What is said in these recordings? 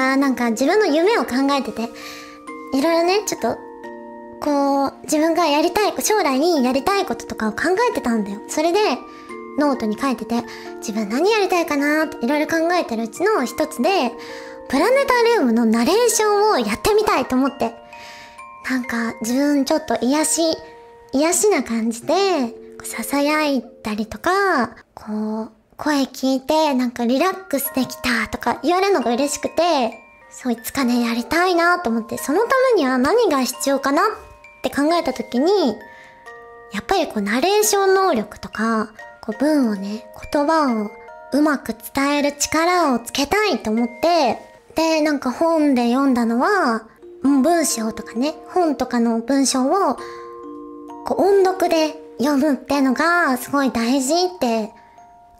がなんか自分の夢を考えてて、いろいろね、ちょっと、こう、自分がやりたい、将来にやりたいこととかを考えてたんだよ。それで、ノートに書いてて、自分何やりたいかなっていろいろ考えてるうちの一つで、プラネタリウムのナレーションをやってみたいと思って。なんか自分ちょっと癒しな感じで、囁いたりとか、こう、声聞いてなんかリラックスできたとか言われるのが嬉しくて、そういつかね、やりたいなと思って、そのためには何が必要かなって考えた時に、やっぱりこうナレーション能力とか、こう文をね、言葉をうまく伝える力をつけたいと思って、で、なんか本で読んだのは、文章とかね、本とかの文章を、こう音読で読むってのがすごい大事って、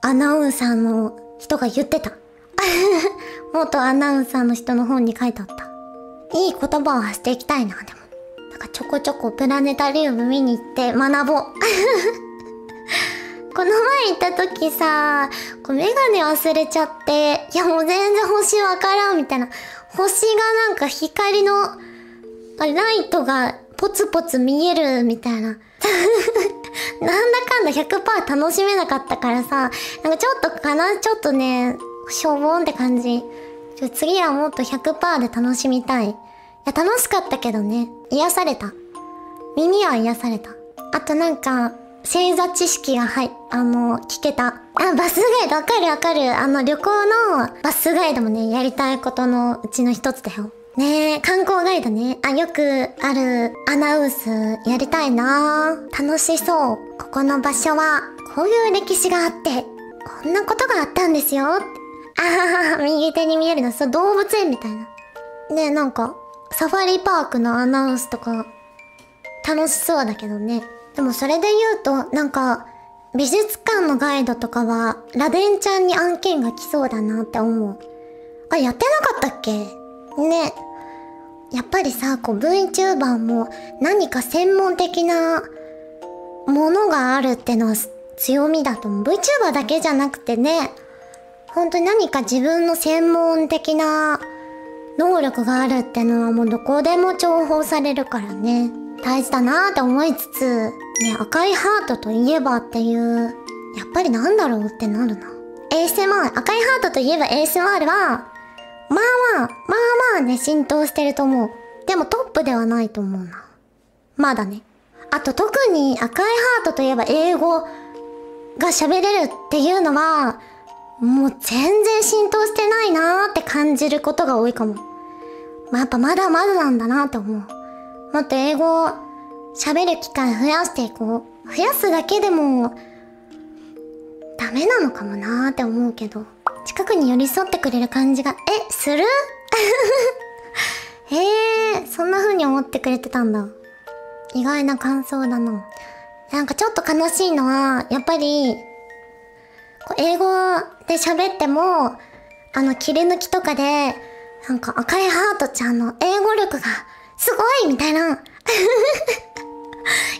アナウンサーの人が言ってた。元アナウンサーの人の本に書いてあった。いい言葉を発していきたいな、でも。なんかちょこちょこプラネタリウム見に行って学ぼう。この前行った時さ、こうメガネ忘れちゃって、いやもう全然星わからんみたいな。星がなんか光の、ライトがポツポツ見えるみたいな。なんだかんだ 100% 楽しめなかったからさ、なんかちょっとね、しょぼんって感じ。次はもっと 100% で楽しみたい。いや、楽しかったけどね。癒された。耳は癒された。あとなんか、星座知識が聞けた。バスガイドわかる。旅行のバスガイドもね、やりたいことのうちの一つだよ。ねえ、観光ガイドね。よくあるアナウンスやりたいな。楽しそう。ここの場所は、こういう歴史があって、こんなことがあったんですよ。右手に見えるの、そう、動物園みたいな。ねえ、なんか、サファリパークのアナウンスとか、楽しそうだけどね。でもそれで言うと、なんか、美術館のガイドとかは、ラデンちゃんに案件が来そうだなって思う。やってなかったっけね。やっぱりさ、こう VTuber も何か専門的なものがあるってのは強みだと思う。VTuber だけじゃなくてね、本当に何か自分の専門的な能力があるってのはもうどこでも重宝されるからね。大事だなーって思いつつ、ね、赤いハートといえばっていう、やっぱりなんだろうってなるな。ASMR、赤いハートといえば ASMR は、まあね、浸透してると思う。でもトップではないと思うな。まだね。あと特に赤いハートといえば英語が喋れるっていうのは、もう全然浸透してないなーって感じることが多いかも。やっぱまだまだなんだなって思う。もっと英語を喋る機会増やしていこう。増やすだけでもダメなのかもなーって思うけど。近くに寄り添ってくれる感じが、するそんな風に思ってくれてたんだ。意外な感想だな。なんかちょっと悲しいのは、やっぱり、英語で喋っても、切り抜きとかで、なんか赤いハートちゃんの英語力がすごいみたいな。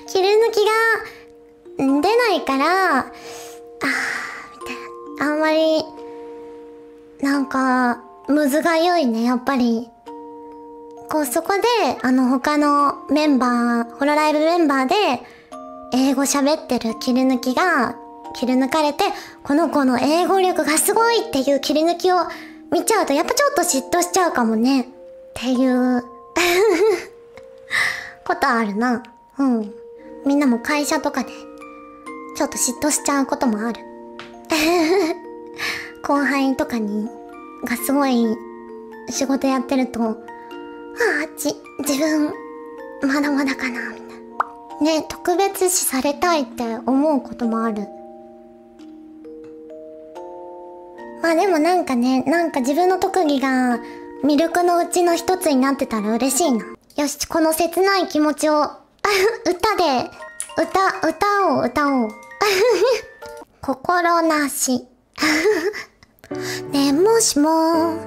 切り抜きが出ないから、みたいな。あんまり、なんか、むずがゆいね、やっぱり。そこで、他のメンバー、ホロライブメンバーで、英語喋ってる切り抜きが、切り抜かれて、この子の英語力がすごいっていう切り抜きを見ちゃうと、やっぱちょっと嫉妬しちゃうかもね。っていう、ことあるな。うん。みんなも会社とかで、ちょっと嫉妬しちゃうこともある。後輩とかがすごい仕事やってると、自分、まだまだかな、みたいな。ね、特別視されたいって思うこともある。でもなんかね、なんか自分の特技が魅力のうちの一つになってたら嬉しいな。よし、この切ない気持ちを、歌おう。心なし。ね、もしも、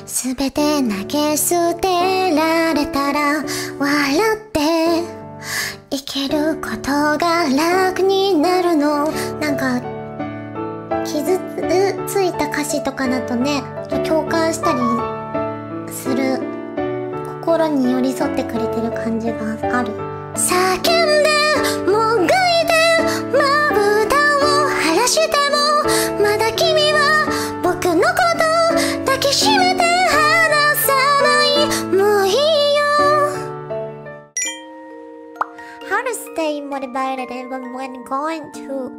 すべて投げ捨てられたら、笑って、生きることが楽になるの。なんか、傷ついた歌詞とかだとね、共感したり心に寄り添ってくれてる感じがある。叫んでもがいてまぶたを晴らしてもまだ君は僕のこと抱きしめて離さない。もういいよ。 How to stay motivated even when going through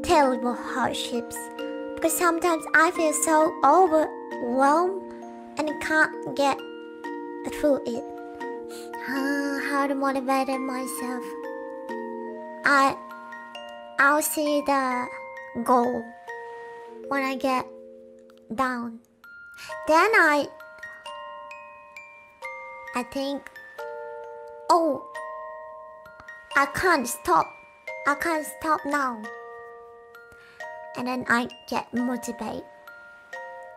terrible hardships, because sometimes I feel so overwhelmed and can't get through it. How to motivate myself. I'll see the goal when I get down. Then I think, oh, I can't stop now. And then I get motivated.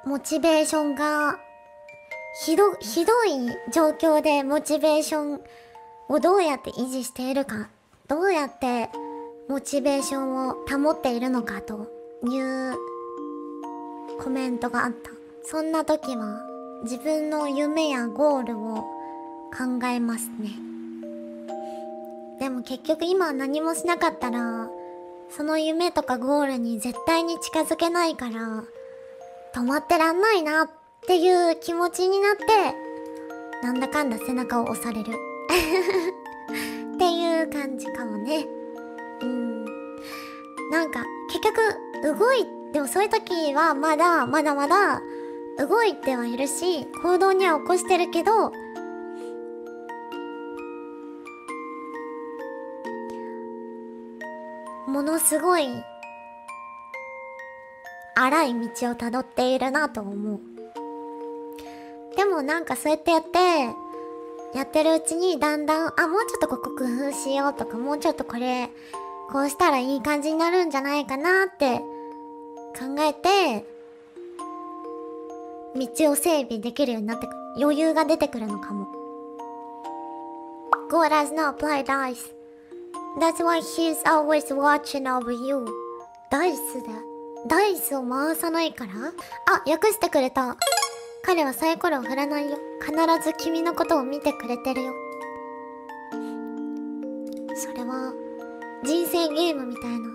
モチベーションがひどい状況でモチベーションをどうやって維持しているか、どうやってモチベーションを保っているのかというコメントがあった。そんな時は自分の夢やゴールを考えますね。でも結局今何もしなかったらその夢とかゴールに絶対に近づけないから止まってらんないなっていう気持ちになってなんだかんだ背中を押されるっていう感じかもね。なんか結局でもそういう時はまだ動いてはいるし行動には起こしてるけどものすごい荒い道をたどっているなと思う。でもなんかそうやってやってるうちにだんだんもうちょっとここ工夫しようとかもうちょっとこれこうしたらいい感じになるんじゃないかなって考えて道を整備できるようになってくる。余裕が出てくるのかも。God does not play dice. That's why he's always watching over you. ダイスを回さないから？訳してくれた。彼はサイコロを振らないよ。必ず君のことを見てくれてるよ。それは人生ゲームみたいな